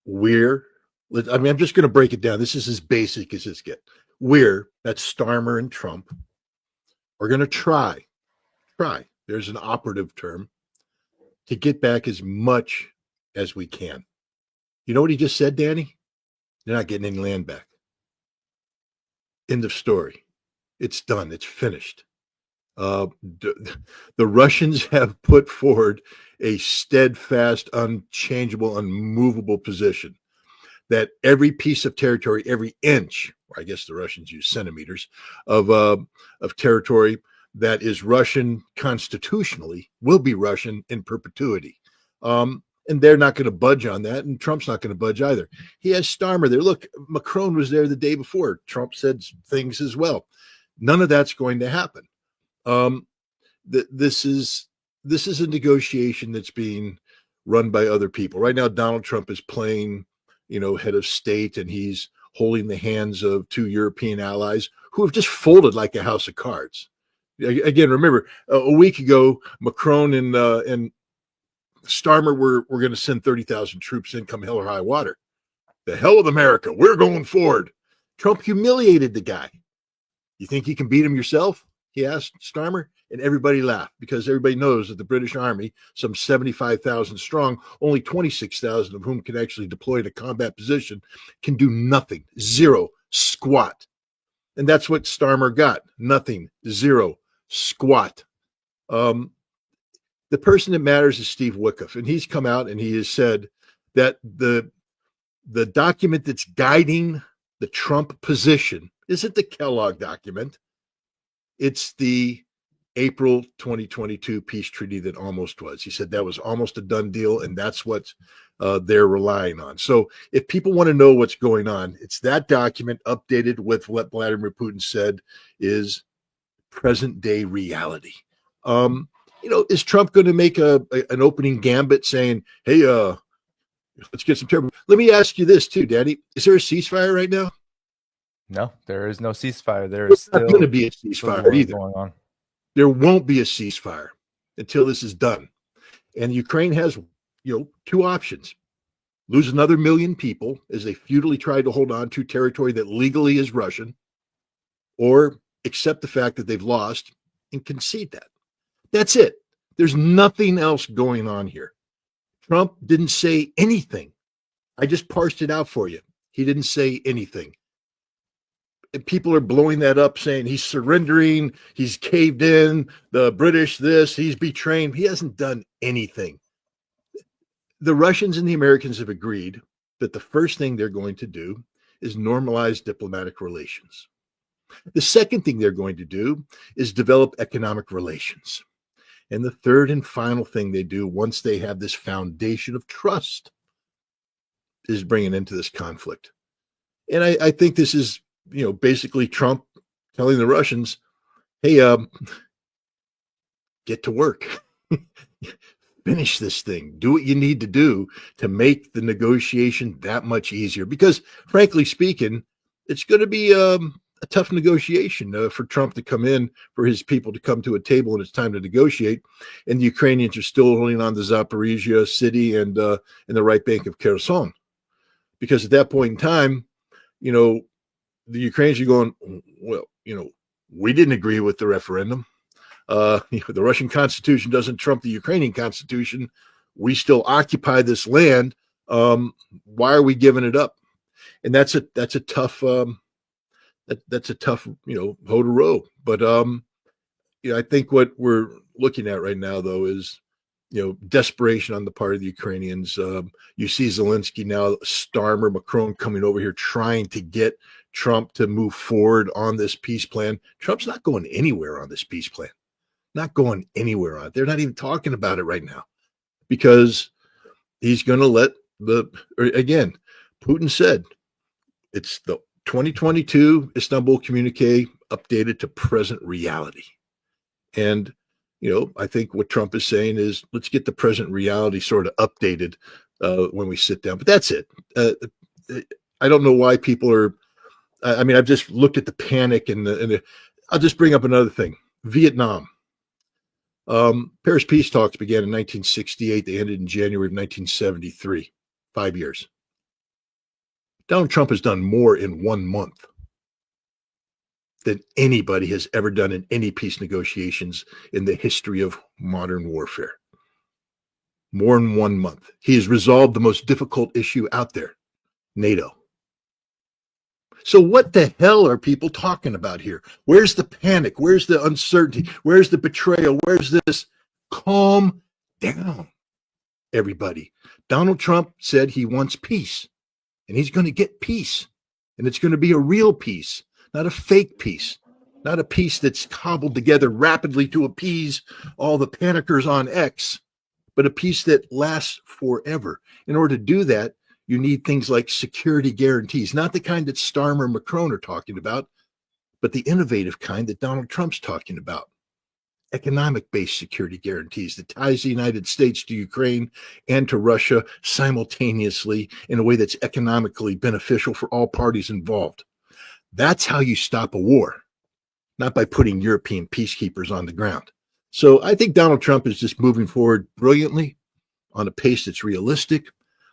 I'm just going to break it down. This is as basic as this gets. That's Starmer and Trump, are going to try, there's an operative term, to get back as much as we can. You know what he just said, Danny? They're not getting any land back. End of story. It's done. It's finished. The Russians have put forward a steadfast, unchangeable, unmovable position that every piece of territory, every inch, or I guess the Russians use centimeters of territory that is Russian constitutionally will be Russian in perpetuity. And they're not going to budge on that, and Trump's not going to budge either. He has Starmer there. Look, Macron was there the day before. Trump said things as well. None of that's going to happen. This is a negotiation that's being run by other people. Right now, Donald Trump is playing, head of state, and he's holding the hands of two European allies who have just folded like a house of cards. Again, remember, a week ago, Macron and Starmer were going to send 30,000 troops in, come hell or high water. The hell with America. We're going forward. Trump humiliated the guy. You think you can beat him yourself? He asked Starmer, and everybody laughed because everybody knows that the British Army, some 75,000 strong, only 26,000 of whom can actually deploy in a combat position, can do nothing, zero, squat. And that's what Starmer got, nothing, zero, squat. The person that matters is Steve Wickoff, and he's come out and he has said that the document that's guiding the Trump position isn't the Kellogg document. It's the April 2022 peace treaty that almost was. He said that was almost a done deal, and that's what they're relying on. So if people want to know what's going on, it's that document updated with what Vladimir Putin said is present day reality. Is Trump going to make an opening gambit saying, hey, let's get some terrible. Let me ask you this too, Danny. Is there a ceasefire right now? No, there is no ceasefire. There's still not going to be a ceasefire either. Going on. There won't be a ceasefire until this is done. And Ukraine has, two options. Lose another million people as they futilely try to hold on to territory that legally is Russian, or accept the fact that they've lost and concede that. That's it. There's nothing else going on here. Trump didn't say anything. I just parsed it out for you. He didn't say anything. And people are blowing that up, saying he's surrendering, he's caved in, the British this, he's betraying. He hasn't done anything. The Russians and the Americans have agreed that the first thing they're going to do is normalize diplomatic relations. The second thing they're going to do is develop economic relations. And the third and final thing they do once they have this foundation of trust is bring an end to this conflict. And I think this is, basically Trump telling the Russians, hey, get to work. Finish this thing. Do what you need to do to make the negotiation that much easier. Because frankly speaking, it's going to be a tough negotiation for Trump to come in, for his people to come to a table when it's time to negotiate. And the Ukrainians are still holding on to Zaporizhia city and the right bank of Kherson. Because at that point in time, the Ukrainians are going, well, we didn't agree with the referendum. The Russian Constitution doesn't trump the Ukrainian Constitution. We still occupy this land. Why are we giving it up? And that's a tough that's a tough hoe to row. But I think what we're looking at right now though is desperation on the part of the Ukrainians. You see Zelensky now, Starmer, Macron coming over here trying to get Trump to move forward on this peace plan. Trump's not going anywhere on this peace plan. Not going anywhere on it. They're not even talking about it right now because he's going to let again, Putin said it's the 2022 Istanbul communique updated to present reality. And I think what Trump is saying is let's get the present reality sort of updated when we sit down. But that's it. I don't know why people are. I've just looked at the panic and I'll just bring up another thing. Vietnam. Paris peace talks began in 1968. They ended in January of 1973. 5 years. Donald Trump has done more in 1 month than anybody has ever done in any peace negotiations in the history of modern warfare. More in 1 month. He has resolved the most difficult issue out there, NATO. So what the hell are people talking about here? Where's the panic? Where's the uncertainty? Where's the betrayal? Where's this? Calm down, everybody. Donald Trump said he wants peace, and he's going to get peace. And it's going to be a real peace, not a fake peace, not a peace that's cobbled together rapidly to appease all the panickers on X, but a peace that lasts forever. In order to do that, you need things like security guarantees, not the kind that Starmer and Macron are talking about, but the innovative kind that Donald Trump's talking about. Economic-based security guarantees that ties the United States to Ukraine and to Russia simultaneously in a way that's economically beneficial for all parties involved. That's how you stop a war, not by putting European peacekeepers on the ground. So I think Donald Trump is just moving forward brilliantly on a pace that's realistic,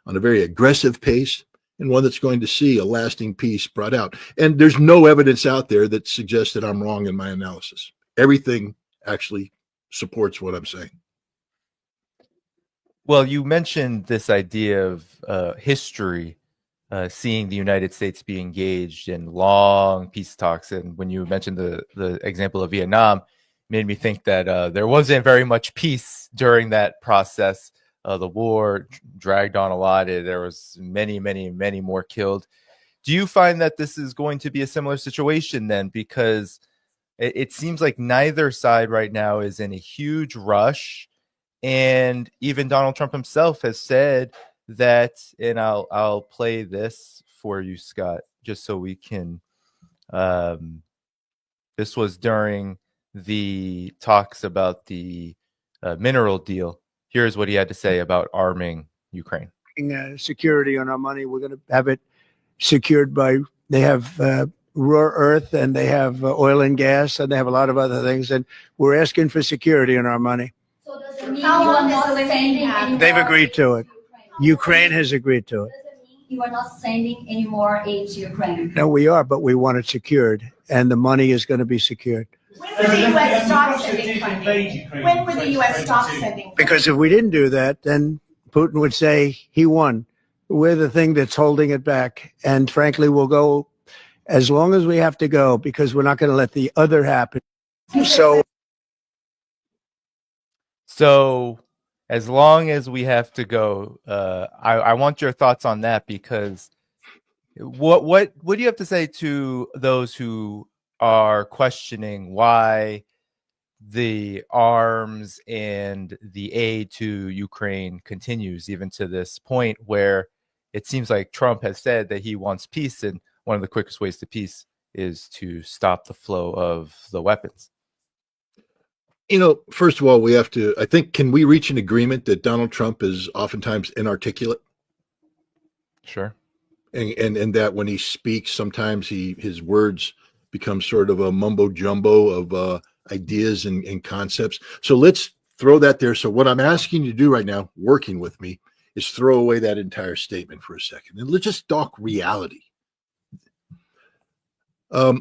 on a very aggressive pace, and one that's going to see a lasting peace brought out. And there's no evidence out there that suggests that I'm wrong in my analysis. Everything actually supports what I'm saying. Well, you mentioned this idea of history, seeing the United States be engaged in long peace talks. And when you mentioned the example of Vietnam, it made me think that there wasn't very much peace during that process. The war dragged on a lot. There was many, many, many more killed. Do you find that this is going to be a similar situation then? Because it seems like neither side right now is in a huge rush. And even Donald Trump himself has said that, and I'll play this for you, Scott, just so we can. This was during the talks about the mineral deal. Here's what he had to say about arming Ukraine. Security on our money. We're going to have it secured by, they have rare earth and they have oil and gas and they have a lot of other things. And we're asking for security on our money. So does it mean you are not sending any They've more agreed to it. Ukraine has agreed to it. Does it mean you are not sending any more aid to Ukraine? No, we are, but we want it secured. And the money is going to be secured. When will the U.S. stop sending funding? When will the U.S. stop sending? Because if we didn't do that, then Putin would say he won. We're the thing that's holding it back. And frankly, we'll go as long as we have to go because we're not going to let the other happen. So as long as we have to go, I want your thoughts on that, because what do you have to say to those who are questioning why the arms and the aid to Ukraine continues even to this point where it seems like Trump has said that he wants peace, and one of the quickest ways to peace is to stop the flow of the weapons? You know, first of all, we have to, I think, can we reach an agreement that Donald Trump is oftentimes inarticulate? Sure. And that when he speaks, sometimes his words become sort of a mumbo jumbo of ideas and concepts. So let's throw that there. So what I'm asking you to do right now, working with me, is throw away that entire statement for a second and let's just talk reality.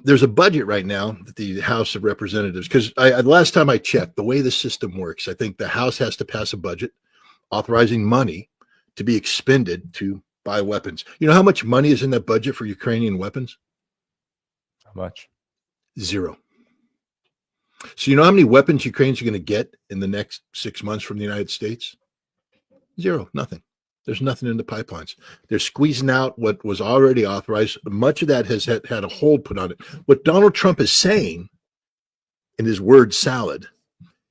There's a budget right now that the House of Representatives, because last time I checked, the way the system works, I think the House has to pass a budget authorizing money to be expended to buy weapons. You know how much money is in that budget for Ukrainian weapons? How much? Zero. So you know how many weapons Ukraine's going to get in the next 6 months from the United States? Zero, nothing. There's nothing in the pipelines. They're squeezing out what was already authorized. Much of that has had a hold put on it. What Donald Trump is saying in his word salad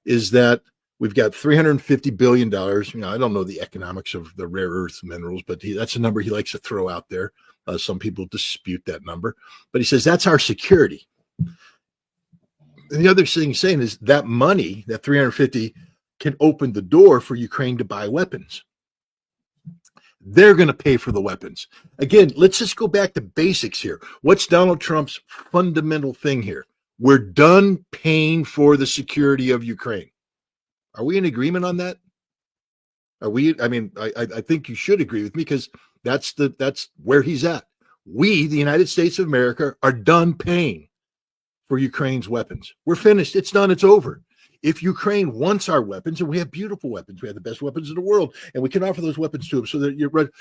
is that we've got $350 billion. You know, I don't know the economics of the rare earth minerals, but that's a number he likes to throw out there. Some people dispute that number, but he says that's our security. And the other thing he's saying is that money, that 350, can open the door for Ukraine to buy weapons. They're going to pay for the weapons. Again, let's just go back to basics here. What's Donald Trump's fundamental thing here? We're done paying for the security of Ukraine. Are we in agreement on that? Are we? I mean, I think you should agree with me because that's where he's at. We, the United States of America, are done paying for Ukraine's weapons. We're finished. It's done. It's over. If Ukraine wants our weapons, and we have beautiful weapons, we have the best weapons in the world, and we can offer those weapons to them so that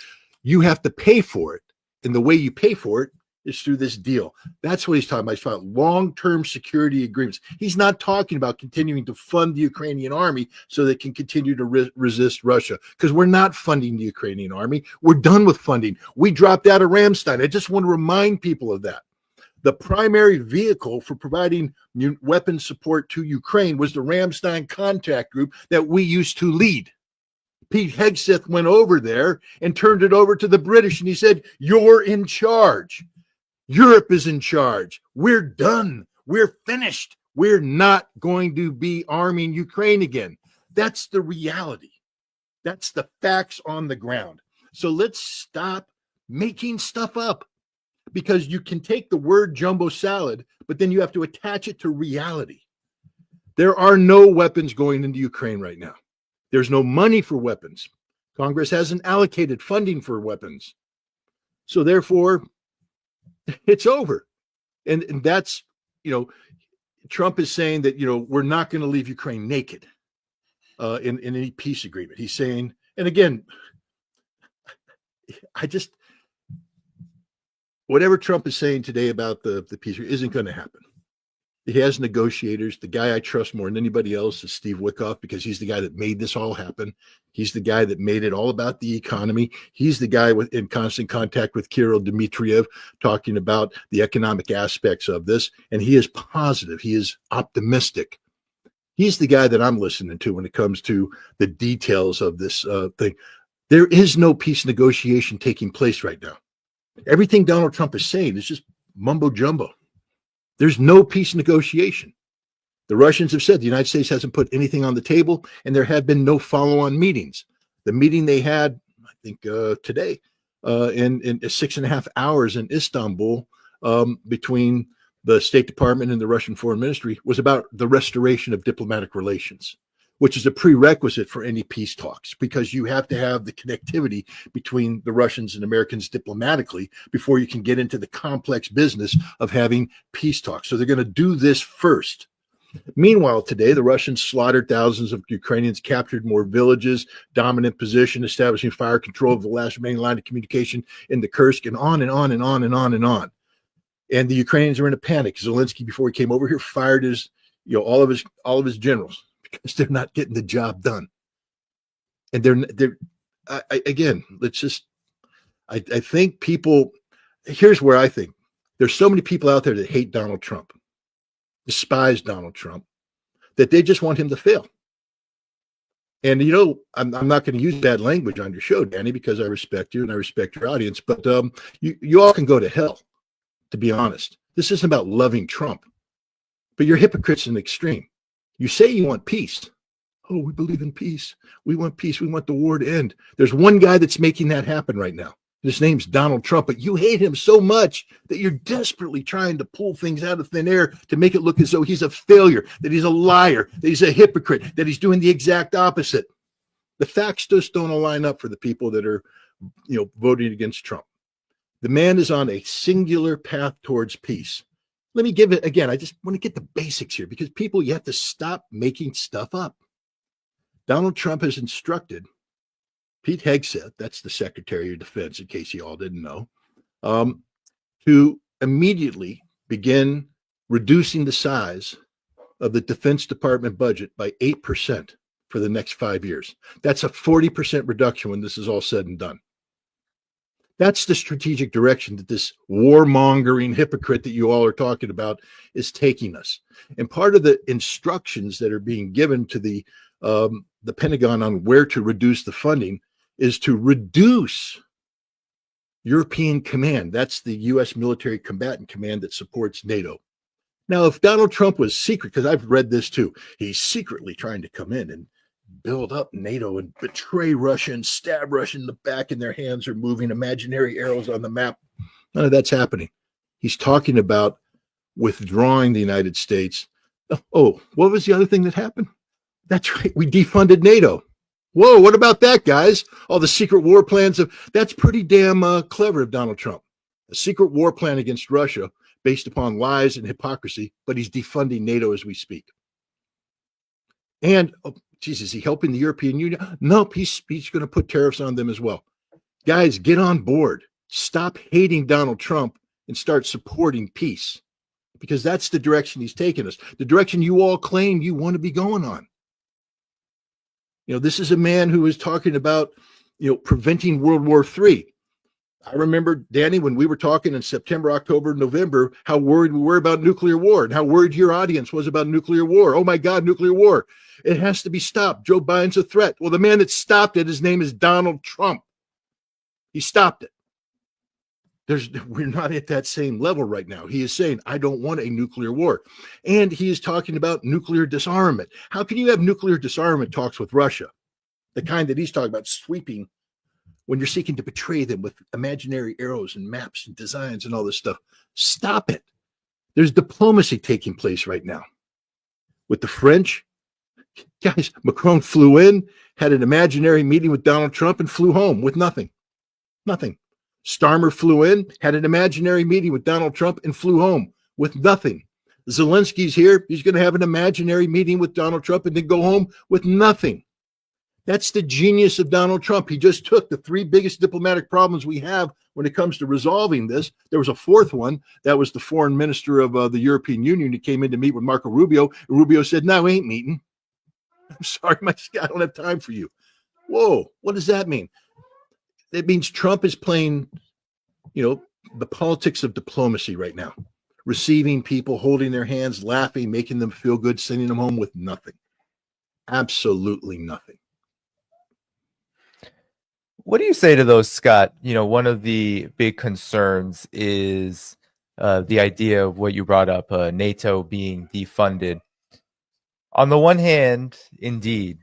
you have to pay for it. And the way you pay for it is through this deal. That's what he's talking about. He's talking about long-term security agreements. He's not talking about continuing to fund the Ukrainian army so they can continue to resist Russia, because we're not funding the Ukrainian army. We're done with funding. We dropped out of Ramstein. I just want to remind people of that. The primary vehicle for providing weapon support to Ukraine was the Ramstein contact group that we used to lead. Pete Hegseth went over there and turned it over to the British, and he said, "You're in charge. Europe is in charge. We're done. We're finished. We're not going to be arming Ukraine again." That's the reality. That's the facts on the ground. So let's stop making stuff up, because you can take the word jumbo salad, but then you have to attach it to reality. There are no weapons going into Ukraine right now. There's no money for weapons. Congress hasn't allocated funding for weapons. So therefore, it's over. And that's, Trump is saying that, we're not going to leave Ukraine naked in any peace agreement. He's saying, and again, whatever Trump is saying today about the peace isn't going to happen. He has negotiators. The guy I trust more than anybody else is Steve Witkoff, because he's the guy that made this all happen. He's the guy that made it all about the economy. He's the guy in constant contact with Kirill Dmitriev, talking about the economic aspects of this. And he is positive. He is optimistic. He's the guy that I'm listening to when it comes to the details of this thing. There is no peace negotiation taking place right now. Everything Donald Trump is saying is just mumbo jumbo. There's no peace negotiation. The Russians have said the United States hasn't put anything on the table, and there have been no follow-on meetings. The meeting they had, I think today, in 6.5 hours in Istanbul, between the State Department and the Russian Foreign Ministry, was about the restoration of diplomatic relations, which is a prerequisite for any peace talks, because you have to have the connectivity between the Russians and Americans diplomatically before you can get into the complex business of having peace talks. So they're going to do this first. Meanwhile, today, the Russians slaughtered thousands of Ukrainians, captured more villages, dominant position, establishing fire control of the last remaining line of communication in the Kursk, and on and on and on and on and on. And the Ukrainians are in a panic. Zelensky, before he came over here, fired all of his generals, because they're not getting the job done. And I think people, here's where I think there's so many people out there that hate Donald Trump, despise Donald Trump, that they just want him to fail. And, I'm not going to use bad language on your show, Danny, because I respect you and I respect your audience, but you all can go to hell, to be honest. This isn't about loving Trump, but you're hypocrites in the extreme. You say you want peace. Oh, we believe in peace. We want peace. We want the war to end. There's one guy that's making that happen right now. His name's Donald Trump, but you hate him so much that you're desperately trying to pull things out of thin air to make it look as though he's a failure, that he's a liar, that he's a hypocrite, that he's doing the exact opposite. The facts just don't align up for the people that are, voting against Trump. The man is on a singular path towards peace. Let me give it again. I just want to get the basics here, because people, you have to stop making stuff up. Donald Trump has instructed Pete Hegseth, that's the Secretary of Defense, in case you all didn't know, to immediately begin reducing the size of the Defense Department budget by 8% for the next 5 years. That's a 40% reduction when this is all said and done. That's the strategic direction that this warmongering hypocrite that you all are talking about is taking us. And part of the instructions that are being given to the Pentagon on where to reduce the funding is to reduce European Command. That's the U.S. Military Combatant Command that supports NATO. Now, if Donald Trump was secret, because I've read this too, he's secretly trying to come in and build up NATO and betray Russia and stab Russia in the back, and their hands are moving imaginary arrows on the map. None of that's happening. He's talking about withdrawing the United States. Oh, what was the other thing that happened? That's right. We defunded NATO. Whoa, what about that, guys? All the secret war plans that's pretty damn clever of Donald Trump. a secret war plan against Russia based upon lies and hypocrisy, but he's defunding NATO as we speak. And, oh, geez, is he helping the European Union? Nope, he's going to put tariffs on them as well. Guys, get on board. Stop hating Donald Trump and start supporting peace, because that's the direction he's taking us, the direction you all claim you want to be going on. You know, this is a man who is talking about, you know, preventing World War III. I remember, Danny, when we were talking in September, October, November, how worried we were about nuclear war and how worried your audience was about nuclear war. Oh my God, nuclear war. It has to be stopped. Joe Biden's a threat. Well, the man that stopped it, his name is Donald Trump. He stopped it. We're not at that same level right now. He is saying, I don't want a nuclear war. And he is talking about nuclear disarmament. How can you have nuclear disarmament talks with Russia? The kind that he's talking about sweeping, when you're seeking to betray them with imaginary arrows and maps and designs and all this stuff. Stop it. There's diplomacy taking place right now. With the French, guys, Macron flew in, had an imaginary meeting with Donald Trump and flew home with nothing. Nothing. Starmer flew in, had an imaginary meeting with Donald Trump and flew home with nothing. Zelensky's here. He's going to have an imaginary meeting with Donald Trump and then go home with nothing. That's the genius of Donald Trump. He just took the three biggest diplomatic problems we have when it comes to resolving this. There was a fourth one. That was the foreign minister of the European Union who came in to meet with Marco Rubio. Rubio said, no, we ain't meeting. I'm sorry, I don't have time for you. Whoa, what does that mean? It means Trump is playing, you know, the politics of diplomacy right now, receiving people, holding their hands, laughing, making them feel good, sending them home with nothing. Absolutely nothing. What do you say to those, Scott? You know, one of the big concerns is the idea of what you brought up, NATO being defunded. On the one hand, indeed,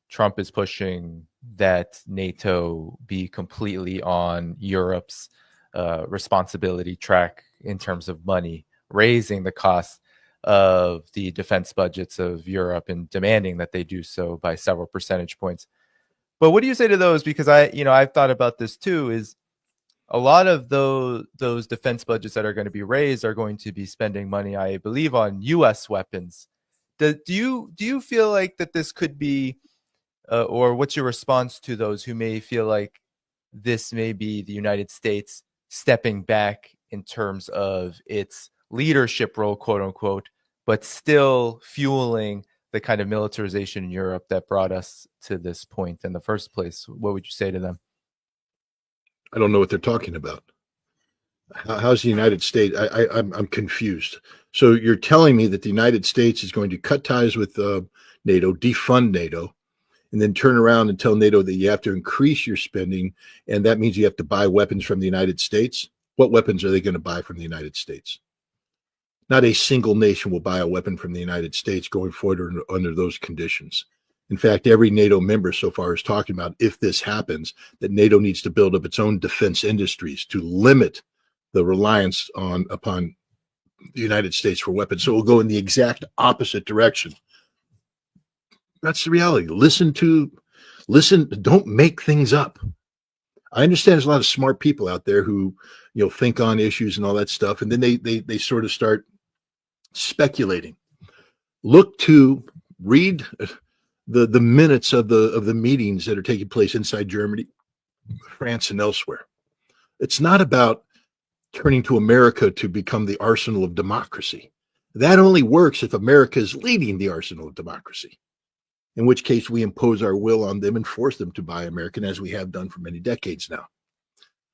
Trump is pushing that NATO be completely on Europe's responsibility track in terms of money, raising the cost of the defense budgets of Europe and demanding that they do so by several percentage points. But what do you say to those? Because I've thought about this too, is a lot of those defense budgets that are going to be raised are going to be spending money, I believe, on U.S. weapons. Do you feel like that this could be, or what's your response to those who may feel like this may be the United States stepping back in terms of its leadership role, quote unquote, but still fueling the kind of militarization in Europe that brought us to this point in the first place? What would you say to them? I don't know what they're talking about. How's the United States? I'm confused. So you're telling me that the United States is going to cut ties with NATO, defund NATO, and then turn around and tell NATO that you have to increase your spending, and that means you have to buy weapons from the United States? What weapons are they going to buy from the United States? Not a single nation will buy a weapon from the United States going forward under those conditions. In fact, every NATO member so far is talking about, if this happens, that NATO needs to build up its own defense industries to limit the reliance upon the United States for weapons. So we'll go in the exact opposite direction. That's the reality. Listen, don't make things up. I understand there's a lot of smart people out there who, you know, think on issues and all that stuff, and then they sort of start speculating. Read the minutes of the meetings that are taking place inside Germany, France, and elsewhere. It's not about turning to America to become the arsenal of democracy. That only works if America is leading the arsenal of democracy, in which case we impose our will on them and force them to buy American, as we have done for many decades now.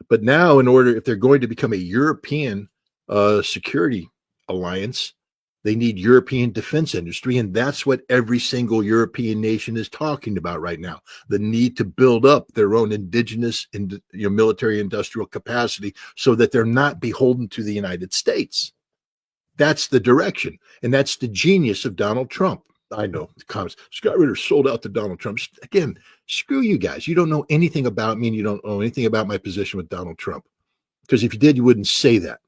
But now, if they're going to become a European security alliance, they need European defense industry, and that's what every single European nation is talking about right now. The need to build up their own indigenous military industrial capacity so that they're not beholden to the United States. That's the direction, and that's the genius of Donald Trump. I know the comments. Scott Ritter sold out to Donald Trump. Again, screw you guys. You don't know anything about me, and you don't know anything about my position with Donald Trump. Because if you did, you wouldn't say that.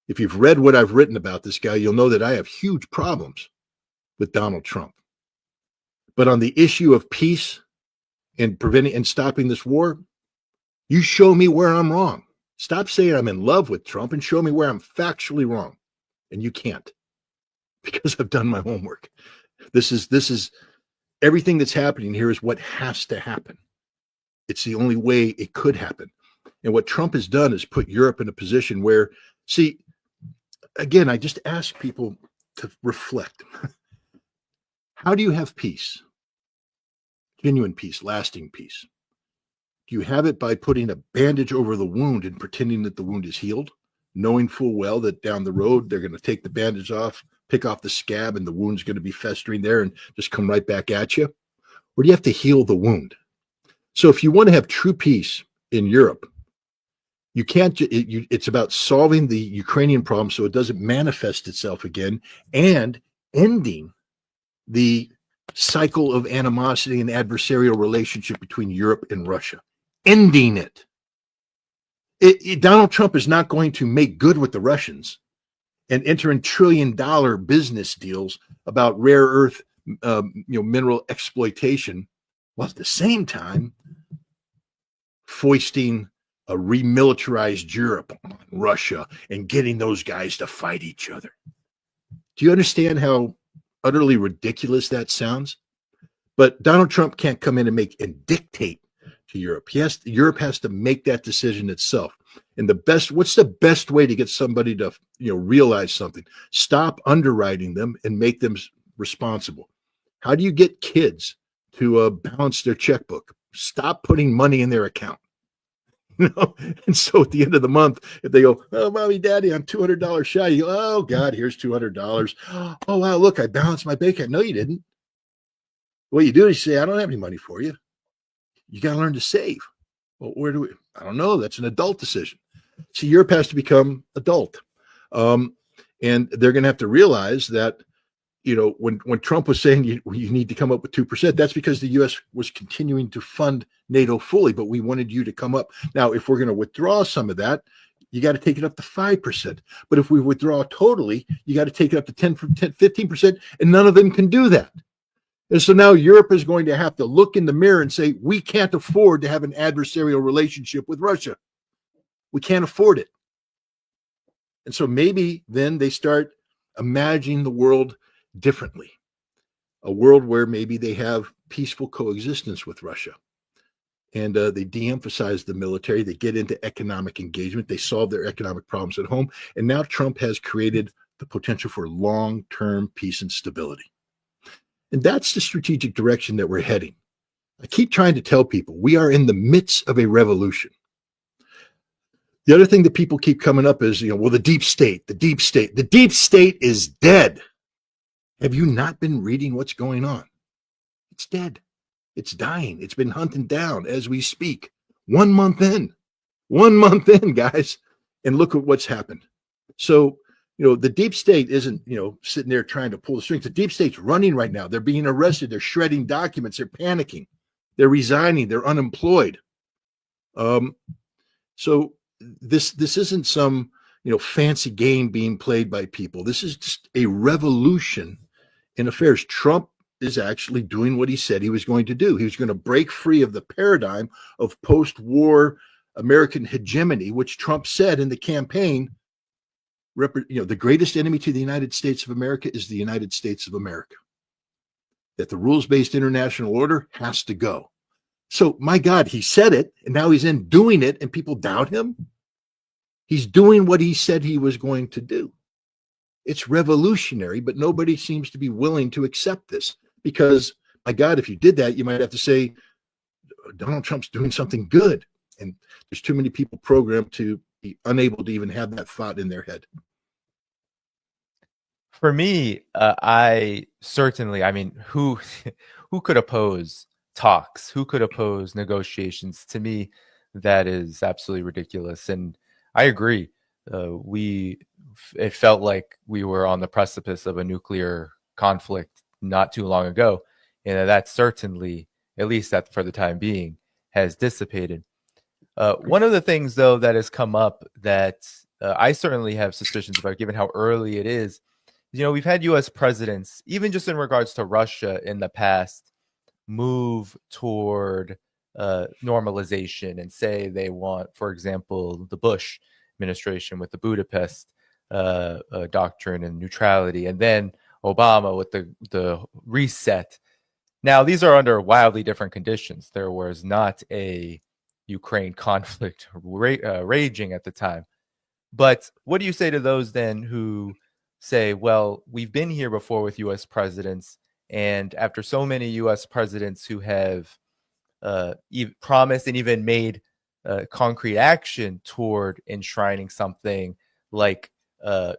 If you've read what I've written about this guy, you'll know that I have huge problems with Donald Trump. But on the issue of peace and preventing and stopping this war, you show me where I'm wrong. Stop saying I'm in love with Trump and show me where I'm factually wrong. And you can't, because I've done my homework. This is everything that's happening here is what has to happen. It's the only way it could happen. And what Trump has done is put Europe in a position where, see, again, I just ask people to reflect. How do you have peace? Genuine peace, lasting peace. Do you have it by putting a bandage over the wound and pretending that the wound is healed, knowing full well that down the road they're going to take the bandage off, pick off the scab, and the wound's going to be festering there and just come right back at you? Or do you have to heal the wound? So if you want to have true peace in Europe, you can't, it's about solving the Ukrainian problem so it doesn't manifest itself again, and ending the cycle of animosity and adversarial relationship between Europe and Russia. Ending it. Donald Trump is not going to make good with the Russians and enter in trillion-dollar business deals about rare earth mineral exploitation, while at the same time foisting a remilitarized Europe on Russia and getting those guys to fight each other. Do you understand how utterly ridiculous that sounds? But Donald Trump can't come in and dictate to Europe. Europe has to make that decision itself. And what's the best way to get somebody to realize something? Stop underwriting them and make them responsible. How do you get kids to balance their checkbook? Stop putting money in their account. And so at the end of the month, if they go, "Oh, mommy, daddy, I'm $200 shy," you go, "Oh God, here's $200. Oh wow, look, I balanced my bank account." No, you didn't. What you do is you say, "I don't have any money for you. You got to learn to save." Well, I don't know. That's an adult decision. See, Europe has to become adult. And they're going to have to realize that, when Trump was saying you need to come up with 2%, that's because the U.S. was continuing to fund NATO fully, but we wanted you to come up. Now, if we're going to withdraw some of that, you got to take it up to 5%. But if we withdraw totally, you got to take it up to 10, 15%, and none of them can do that. And so now Europe is going to have to look in the mirror and say, we can't afford to have an adversarial relationship with Russia. We can't afford it. And so maybe then they start imagining the world differently, a world where maybe they have peaceful coexistence with Russia. And they de-emphasize the military. They get into economic engagement. They solve their economic problems at home. And now Trump has created the potential for long-term peace and stability. And that's the strategic direction that we're heading. I keep trying to tell people we are in the midst of a revolution. The other thing that people keep coming up is, well, the deep state. The deep state is dead. Have you not been reading what's going on? It's dead. It's dying. It's been hunted down as we speak. 1 month in, guys. And look at what's happened. So, the deep state isn't, sitting there trying to pull the strings. The deep state's running right now. They're being arrested. They're shredding documents. They're panicking. They're resigning. They're unemployed. So this isn't some, fancy game being played by people. This is just a revolution in affairs. Trump is actually doing what he said he was going to do. He was going to break free of the paradigm of post-war American hegemony, which Trump said in the campaign, the greatest enemy to the United States of America is the United States of America. That the rules-based international order has to go. So, my God, he said it, and now he's in doing it, and people doubt him. He's doing what he said he was going to do. It's revolutionary, but nobody seems to be willing to accept this because, my God, if you did that, you might have to say Donald Trump's doing something good. And there's too many people programmed to be unable to even have that thought in their head. For me, I mean, who could oppose talks? Who could oppose negotiations? To me, that is absolutely ridiculous. And I agree. It felt like we were on the precipice of a nuclear conflict not too long ago. And that certainly, at least for the time being, has dissipated. One of the things, though, that has come up that I certainly have suspicions about, given how early it is, we've had U.S. presidents, even just in regards to Russia in the past, move toward normalization and say they want, for example, the Bush administration with the Budapest doctrine and neutrality, and then Obama with the reset. Now, these are under wildly different conditions. There was not a Ukraine conflict raging at the time. But what do you say to those then who say, well, we've been here before with U.S. presidents, and after so many U.S. presidents who have promised and even made concrete action toward enshrining something like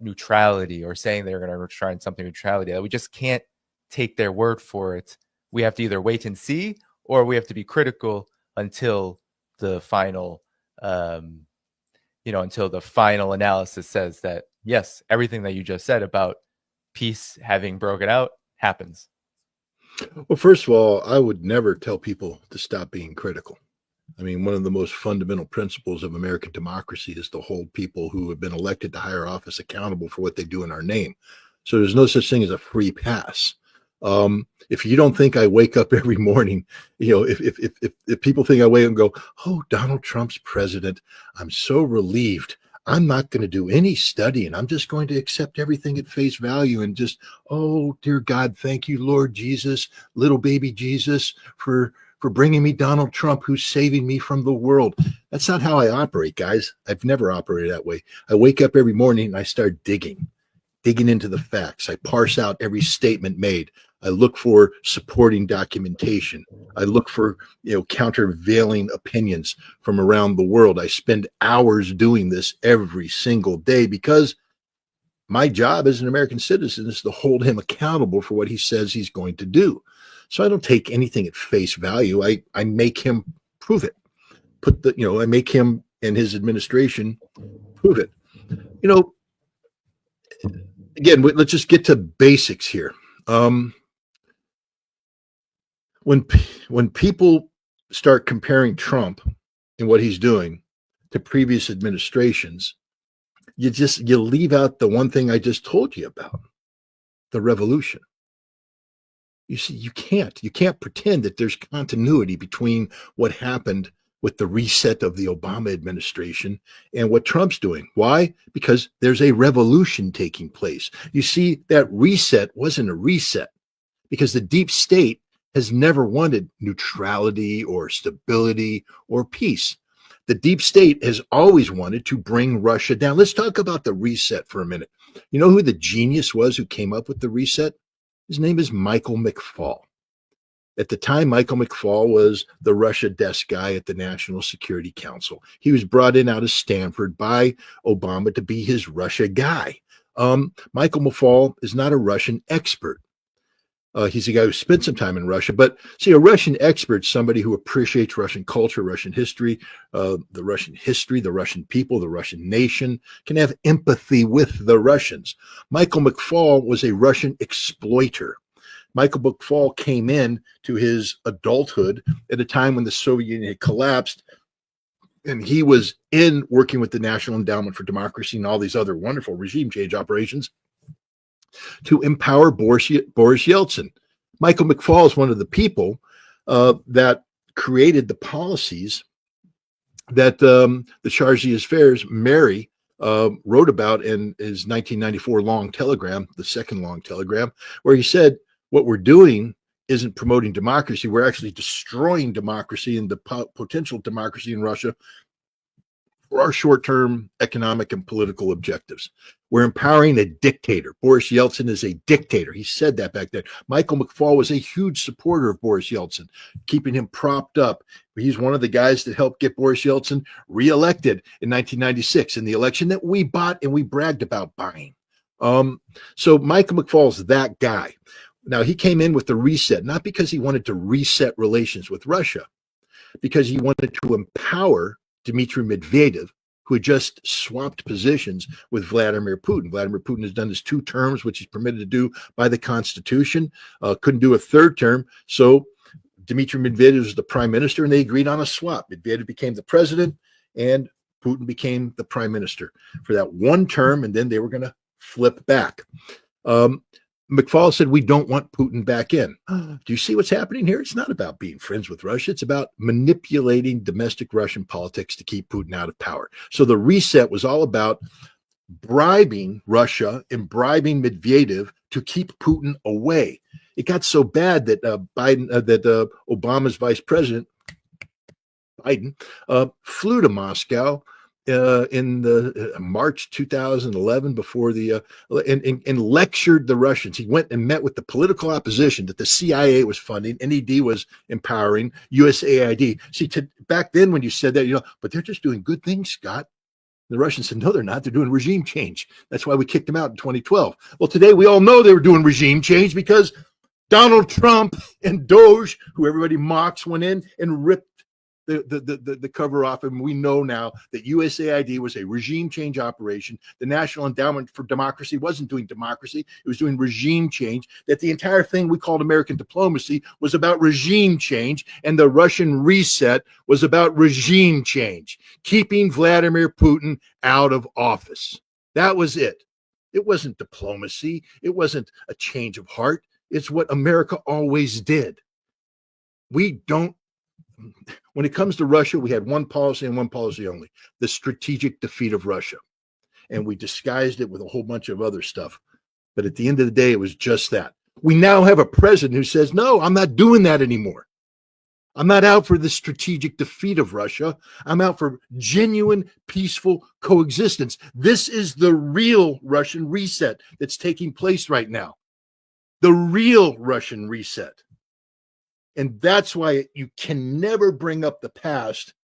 neutrality, or saying they're going to enshrine something neutrality, that we just can't take their word for it. We have to either wait and see, or we have to be critical until the final, until the final analysis says that, yes, everything that you just said about peace having broken out happens. Well, first of all, I would never tell people to stop being critical. I mean, one of the most fundamental principles of American democracy is to hold people who have been elected to higher office accountable for what they do in our name. So there's no such thing as a free pass. If you don't think I wake up every morning, if people think I wake up and go, oh, Donald Trump's president, I'm so relieved. I'm not going to do any studying. I'm just going to accept everything at face value and just, oh, dear God, thank you, Lord Jesus, little baby Jesus, for bringing me Donald Trump, who's saving me from the world. That's not how I operate, guys. I've never operated that way. I wake up every morning and I start digging into the facts. I parse out every statement made. I look for supporting documentation. I look for, countervailing opinions from around the world. I spend hours doing this every single day because my job as an American citizen is to hold him accountable for what he says he's going to do. So I don't take anything at face value. I make him prove it. I make him and his administration prove it. Again, let's just get to basics here. When people start comparing Trump and what he's doing to previous administrations, you leave out the one thing I just told you about, the revolution. You see, you can't pretend that there's continuity between what happened with the reset of the Obama administration and what Trump's doing. Why? Because there's a revolution taking place. You see, that reset wasn't a reset because the deep state has never wanted neutrality or stability or peace. The deep state has always wanted to bring Russia down. Let's talk about the reset for a minute. You know who the genius was who came up with the reset? His name is Michael McFaul. At the time, Michael McFaul was the Russia desk guy at the National Security Council. He was brought in out of Stanford by Obama to be his Russia guy. Michael McFaul is not a Russian expert. He's a guy who spent some time in Russia. But see, a Russian expert, somebody who appreciates Russian culture, Russian history, the Russian people, the Russian nation, can have empathy with the Russians. Michael McFaul was a Russian exploiter. Michael McFaul came in to his adulthood at a time when the Soviet Union had collapsed, and he was in working with the National Endowment for Democracy and all these other wonderful regime change operations to empower Boris Yeltsin. Michael McFaul is one of the people that created the policies that the Charge d'Affaires Mary wrote about in his 1994 long telegram, the second long telegram, where he said, what we're doing isn't promoting democracy. We're actually destroying democracy and the potential democracy in Russia for our short-term economic and political objectives. We're empowering a dictator. Boris Yeltsin is a dictator. He said that back then. Michael McFaul was a huge supporter of Boris Yeltsin, keeping him propped up. He's one of the guys that helped get Boris Yeltsin reelected in 1996 in the election that we bought and we bragged about buying. So Michael McFaul's that guy. Now, he came in with the reset, not because he wanted to reset relations with Russia, because he wanted to empower Dmitry Medvedev, who had just swapped positions with Vladimir Putin. Vladimir Putin has done his 2 terms, which he's permitted to do by the Constitution, couldn't do a 3rd term. So Dmitry Medvedev was the prime minister, and they agreed on a swap. Medvedev became the president, and Putin became the prime minister for that 1 term, and then they were going to flip back. McFaul said, we don't want Putin back in. Do you see what's happening here? It's not about being friends with Russia. It's about manipulating domestic Russian politics to keep Putin out of power. So the reset was all about bribing Russia and bribing Medvedev to keep Putin away. It got so bad that Obama's vice president, Biden, flew to Moscow in the March 2011 before the and lectured the Russians. He went and met with the political opposition that the CIA was funding, NED was empowering, USAID. See, back then when you said that, but they're just doing good things, Scott. The Russians said, no, they're not. They're doing regime change. That's why we kicked them out in 2012. Well, today we all know they were doing regime change because Donald Trump and Doge, who everybody mocks, went in and ripped the cover off, and we know now that USAID was a regime change operation. The National Endowment for Democracy wasn't doing democracy, it was doing regime change. That the entire thing we called American diplomacy was about regime change, and the Russian reset was about regime change, keeping Vladimir Putin out of office. That was it. It wasn't diplomacy, it wasn't a change of heart. It's what America always did. When it comes to Russia, we had one policy and one policy only: the strategic defeat of Russia. And we disguised it with a whole bunch of other stuff. But at the end of the day, it was just that. We now have a president who says, no, I'm not doing that anymore. I'm not out for the strategic defeat of Russia. I'm out for genuine, peaceful coexistence. This is the real Russian reset that's taking place right now. The real Russian reset. And that's why you can never bring up the past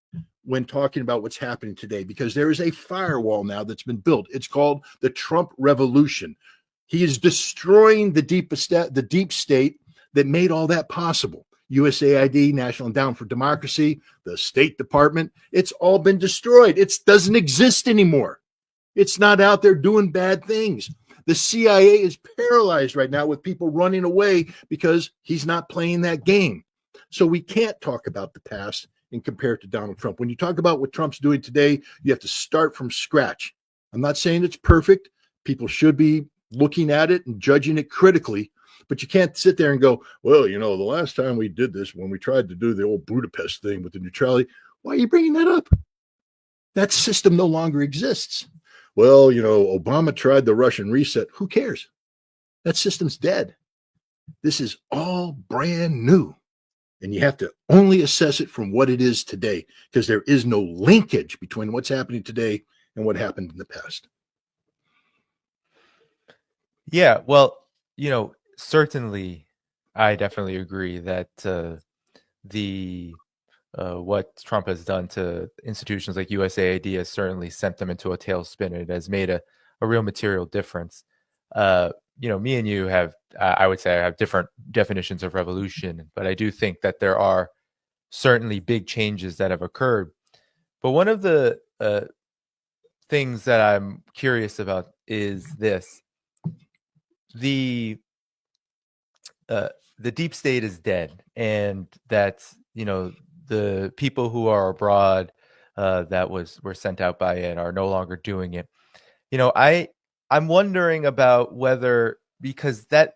when talking about what's happening today, because there is a firewall now that's been built. It's called the Trump Revolution. He is destroying the deep state that made all that possible. USAID, National Endowment for Democracy, the State Department, it's all been destroyed. It doesn't exist anymore. It's not out there doing bad things. The CIA is paralyzed right now with people running away because he's not playing that game. So we can't talk about the past and compare it to Donald Trump. When you talk about what Trump's doing today, you have to start from scratch. I'm not saying it's perfect. People should be looking at it and judging it critically, but you can't sit there and go, well, the last time we did this, when we tried to do the old Budapest thing with the neutrality, why are you bringing that up? That system no longer exists. Well, Obama tried the Russian reset. Who cares? That system's dead. This is all brand new. And you have to only assess it from what it is today, because there is no linkage between what's happening today and what happened in the past. Yeah, well, certainly I definitely agree that what Trump has done to institutions like USAID has certainly sent them into a tailspin. It has made a real material difference. Me and you have, I would say, I have different definitions of revolution, but I do think that there are certainly big changes that have occurred. But one of the things that I'm curious about is this: the deep state is dead, and that the people who are abroad that were sent out by it are no longer doing it. I'm wondering about whether, because that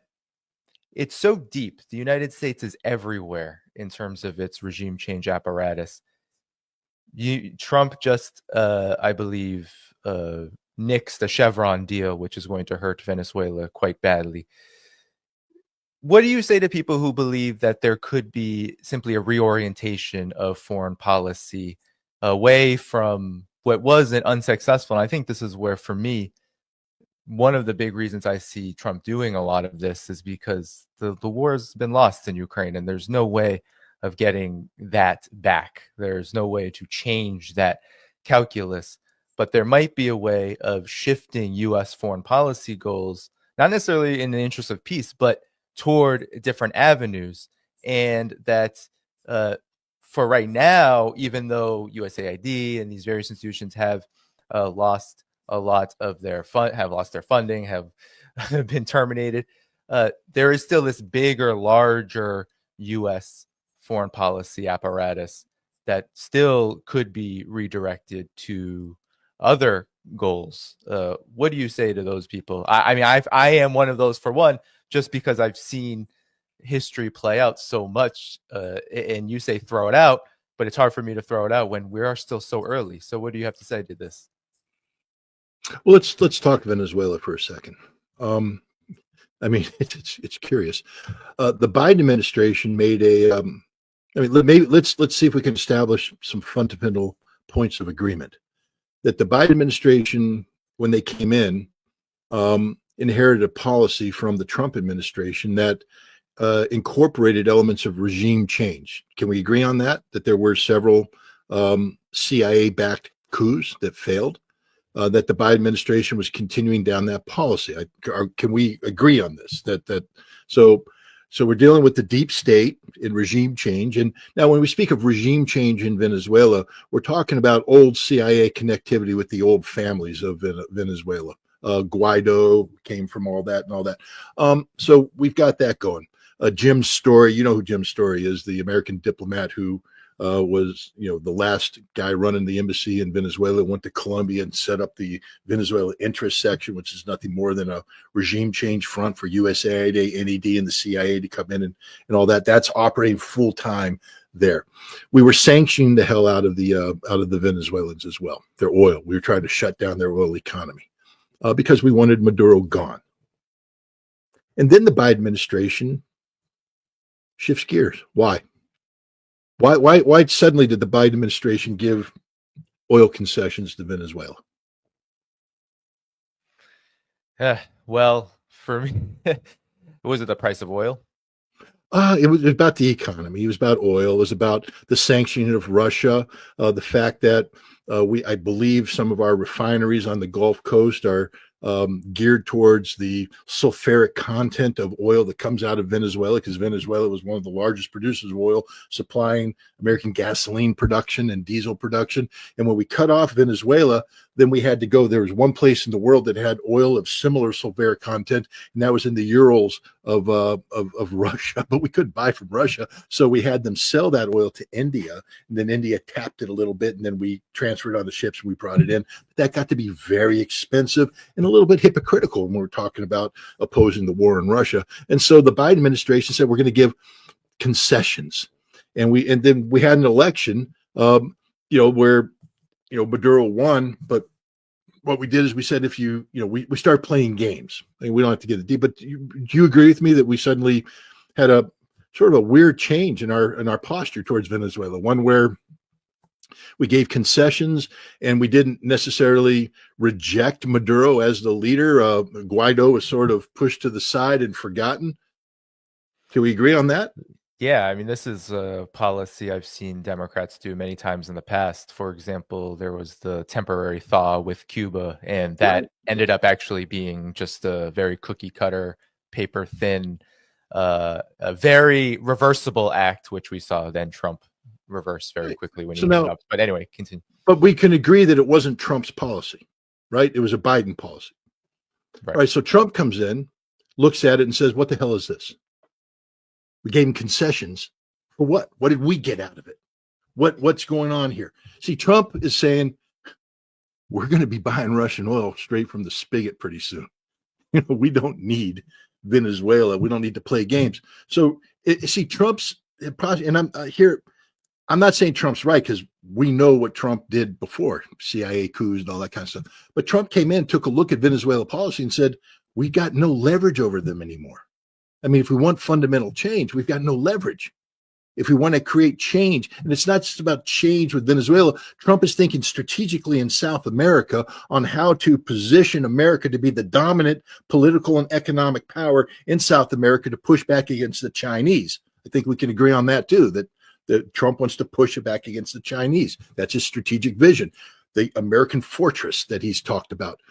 it's so deep, the United States is everywhere in terms of its regime change apparatus. Trump just, I believe, nixed a Chevron deal, which is going to hurt Venezuela quite badly. What do you say to people who believe that there could be simply a reorientation of foreign policy away from what was an unsuccessful? And I think this is where, for me, one of the big reasons I see Trump doing a lot of this is because the war's been lost in Ukraine, and there's no way of getting that back. There's no way to change that calculus, but there might be a way of shifting U.S. foreign policy goals, not necessarily in the interest of peace, but toward different avenues. And that for right now, even though USAID and these various institutions have lost a lot of their have lost their funding, have been terminated, there is still this bigger, larger U.S. foreign policy apparatus that still could be redirected to other goals. What do you say to those people? I mean, I am one of those, for one, just because I've seen history play out so much. And you say throw it out, but it's hard for me to throw it out when we are still so early. So what do you have to say to this? Well, let's talk Venezuela for a second. I mean, it's curious. The Biden administration made a. I mean, maybe let's see if we can establish some fundamental points of agreement. That the Biden administration, when they came in, inherited a policy from the Trump administration that incorporated elements of regime change. Can we agree on that? That there were several CIA-backed coups that failed. That the Biden administration was continuing down that policy. Can we agree on this? So we're dealing with the deep state in regime change. And now when we speak of regime change in Venezuela, we're talking about old CIA connectivity with the old families of Venezuela. Guaido came from all that and all that. So we've got that going. Jim Story, you know who Jim Story is, the American diplomat who was, the last guy running the embassy in Venezuela, went to Colombia and set up the Venezuela interest section, which is nothing more than a regime change front for USAID, NED, and the CIA to come in and all that. That's operating full time there. We were sanctioning the hell out of the Venezuelans as well. Their oil. We were trying to shut down their oil economy because we wanted Maduro gone. And then the Biden administration shifts gears. Why? Why suddenly did the Biden administration give oil concessions to Venezuela? Well, for me, was it the price of oil? It was about the economy. It was about oil. It was about the sanctioning of Russia. The fact that I believe some of our refineries on the Gulf Coast are geared towards the sulfuric content of oil that comes out of Venezuela, because Venezuela was one of the largest producers of oil, supplying American gasoline production and diesel production. And when we cut off Venezuela, then we had to go. There was one place in the world that had oil of similar sulfuric content, and that was in the Urals of Russia. But we couldn't buy from Russia, so we had them sell that oil to India, and then India tapped it a little bit, and then we transferred it on the ships and we brought it in. That got to be very expensive and a little bit hypocritical when we're talking about opposing the war in Russia. And so the Biden administration said we're going to give concessions, and then we had an election, where Maduro won, but what we did is we said, we start playing games. I mean, we don't have to get it deep, but do you agree with me that we suddenly had a sort of a weird change in our posture towards Venezuela, one where we gave concessions and we didn't necessarily reject Maduro as the leader? Guaido was sort of pushed to the side and forgotten. Can we agree on that? Yeah, I mean, this is a policy I've seen Democrats do many times in the past. For example, there was the temporary thaw with Cuba, and that ended up actually being just a very cookie cutter, paper thin, a very reversible act, which we saw then Trump reverse very quickly when he went up. But anyway, continue. But we can agree that it wasn't Trump's policy, right? It was a Biden policy. Right. All right, so Trump comes in, looks at it and says, what the hell is this? We gave him concessions for what? What did we get out of it? What's going on here? See, Trump is saying we're going to be buying Russian oil straight from the spigot pretty soon. We don't need Venezuela. We don't need to play games. So see, Trump's and I'm not saying Trump's right, because we know what Trump did before, CIA coups and all that kind of stuff. But Trump came in, took a look at Venezuela policy and said, we got no leverage over them anymore. I mean, if we want fundamental change, we've got no leverage. If we want to create change, and it's not just about change with Venezuela, Trump is thinking strategically in South America on how to position America to be the dominant political and economic power in South America to push back against the Chinese. I think we can agree on that too, that Trump wants to push it back against the Chinese. That's his strategic vision, the American fortress that he's talked about.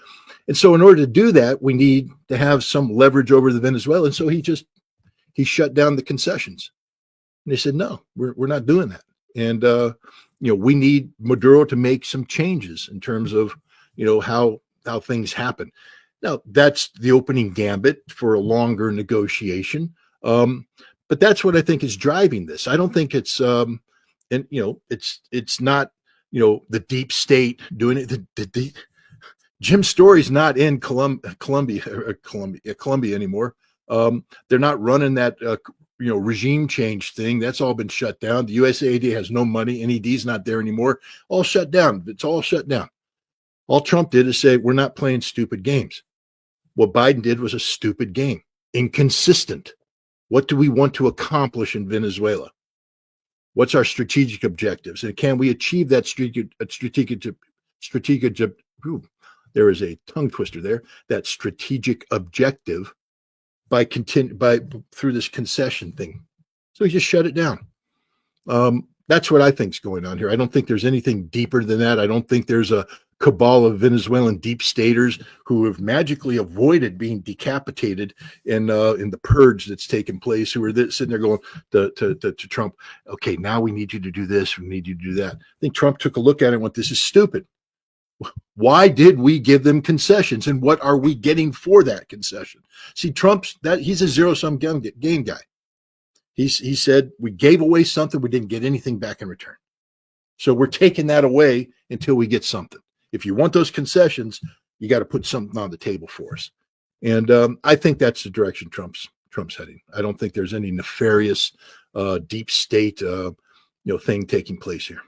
And so in order to do that, we need to have some leverage over the Venezuela. And so he shut down the concessions. And they said, no, we're not doing that. And, we need Maduro to make some changes in terms of, how things happen. Now, that's the opening gambit for a longer negotiation. But that's what I think is driving this. I don't think it's, it's not, the deep state doing it. Jim Story's not in Colombia anymore. They're not running that regime change thing. That's all been shut down. The USAID has no money. NED's not there anymore. All shut down. It's all shut down. All Trump did is say, we're not playing stupid games. What Biden did was a stupid game, inconsistent. What do we want to accomplish in Venezuela? What's our strategic objectives? And can we achieve that there is a tongue twister there, that strategic objective by through this concession thing? So he just shut it down. That's what I think is going on here. I don't think there's anything deeper than that. I don't think there's a cabal of Venezuelan deep staters who have magically avoided being decapitated in the purge that's taken place, who are sitting there going to Trump, okay, now we need you to do this, we need you to do that. I think Trump took a look at it and went, this is stupid. Why did we give them concessions, and what are we getting for that concession? See, he's a zero-sum game guy. He said, we gave away something, we didn't get anything back in return. So we're taking that away until we get something. If you want those concessions, you got to put something on the table for us. And I think that's the direction Trump's heading. I don't think there's any nefarious deep state thing taking place here.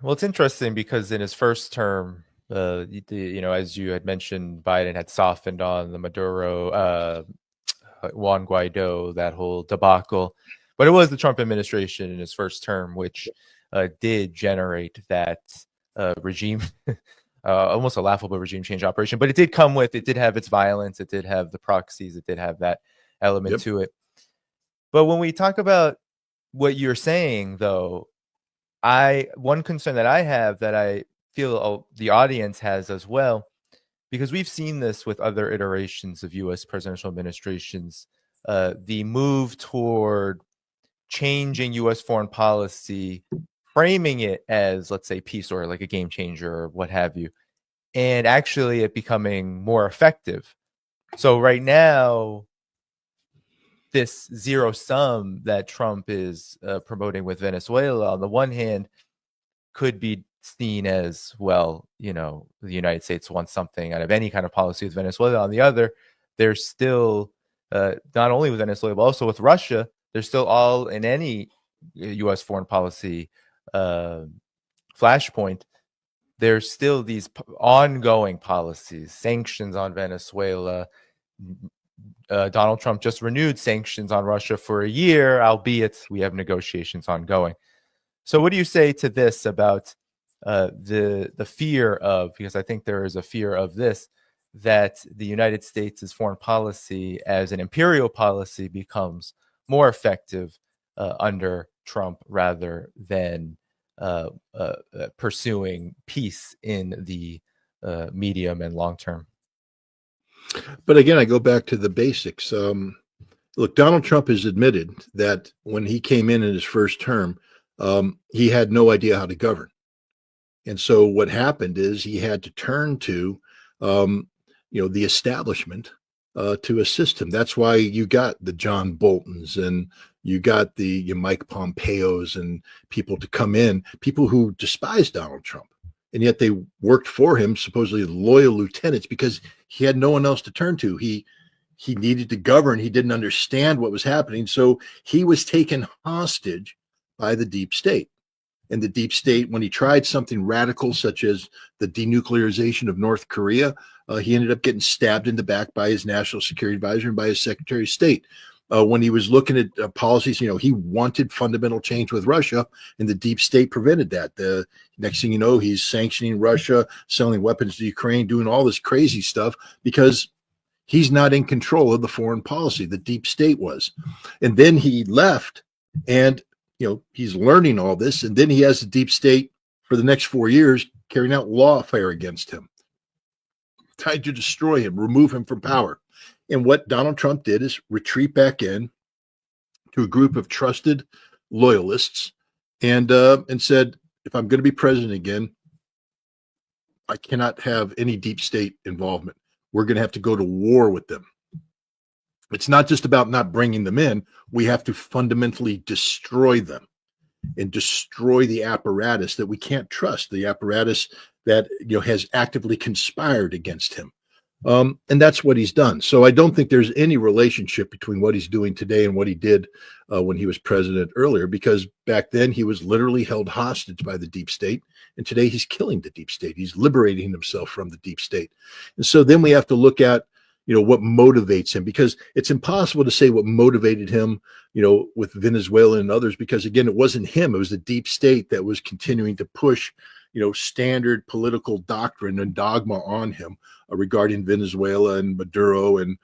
Well, it's interesting because in his first term, as you had mentioned, Biden had softened on the Maduro, Juan Guaido, that whole debacle. But it was the Trump administration in his first term which did generate that regime, almost a laughable regime change operation. But it did have its violence, it did have the proxies, it did have that element to it. But when we talk about what you're saying, though, one concern that I have, that I feel the audience has as well, because we've seen this with other iterations of U.S. presidential administrations, the move toward changing U.S. foreign policy, framing it as, let's say, peace or like a game changer or what have you, and actually it becoming more effective. So right now, this zero sum that Trump is promoting with Venezuela, on the one hand, could be seen as, well, the United States wants something out of any kind of policy with Venezuela. On the other, there's still, not only with Venezuela, but also with Russia, there's still all in any U.S. foreign policy flashpoint, there's still these ongoing policies, sanctions on Venezuela. Donald Trump just renewed sanctions on Russia for a year, albeit we have negotiations ongoing. So what do you say to this about the fear of, because I think there is a fear of this, that the United States' foreign policy as an imperial policy becomes more effective under Trump rather than pursuing peace in the medium and long term? But again, I go back to the basics. Look, Donald Trump has admitted that when he came in his first term, he had no idea how to govern. And so what happened is he had to turn to, the establishment to assist him. That's why you got the John Boltons and you got the Mike Pompeos and people to come in, people who despised Donald Trump. And yet they worked for him, supposedly loyal lieutenants, because he had no one else to turn to. He needed to govern. He didn't understand what was happening. So he was taken hostage by the deep state. And the deep state, when he tried something radical, such as the denuclearization of North Korea, he ended up getting stabbed in the back by his national security advisor and by his Secretary of State. When he was looking at policies, he wanted fundamental change with Russia, and the deep state prevented that. The next thing you know, he's sanctioning Russia, selling weapons to Ukraine, doing all this crazy stuff because he's not in control of the foreign policy. The deep state was. And then he left, and he's learning all this, and then he has the deep state for the next 4 years carrying out lawfare against him, trying to destroy him, remove him from power. And what Donald Trump did is retreat back in to a group of trusted loyalists and said, if I'm going to be president again, I cannot have any deep state involvement. We're going to have to go to war with them. It's not just about not bringing them in. We have to fundamentally destroy them. and destroy the apparatus that we can't trust, the apparatus that has actively conspired against him. And that's what he's done. So I don't think there's any relationship between what he's doing today and what he did when he was president earlier, because back then he was literally held hostage by the deep state. And today he's killing the deep state. He's liberating himself from the deep state. And so then we have to look at, what motivates him, because it's impossible to say what motivated him, with Venezuela and others, because again, it wasn't him. It was the deep state that was continuing to push standard political doctrine and dogma on him regarding Venezuela and Maduro, and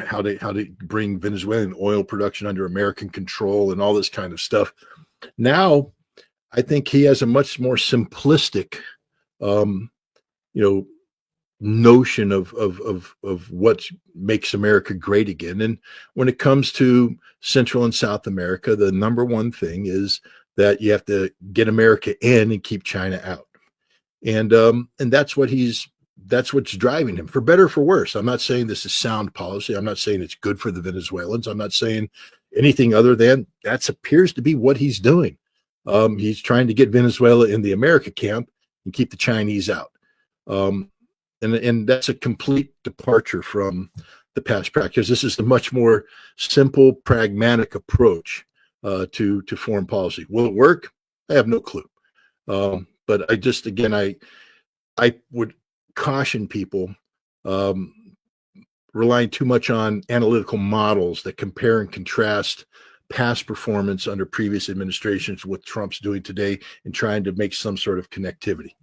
how to bring Venezuelan oil production under American control and all this kind of stuff. Now, I think he has a much more simplistic, notion of what makes America great again. And when it comes to Central and South America, the number one thing is that you have to get America in and keep China out. And that's what's driving him, for better or for worse. I'm not saying this is sound policy. I'm not saying it's good for the Venezuelans. I'm not saying anything other than that appears to be what he's doing. He's trying to get Venezuela in the America camp and keep the Chinese out. And that's a complete departure from the past practice. This is the much more simple, pragmatic approach to foreign policy. Will it work? I have no clue. But I would caution people relying too much on analytical models that compare and contrast past performance under previous administrations with Trump's doing today and trying to make some sort of connectivity.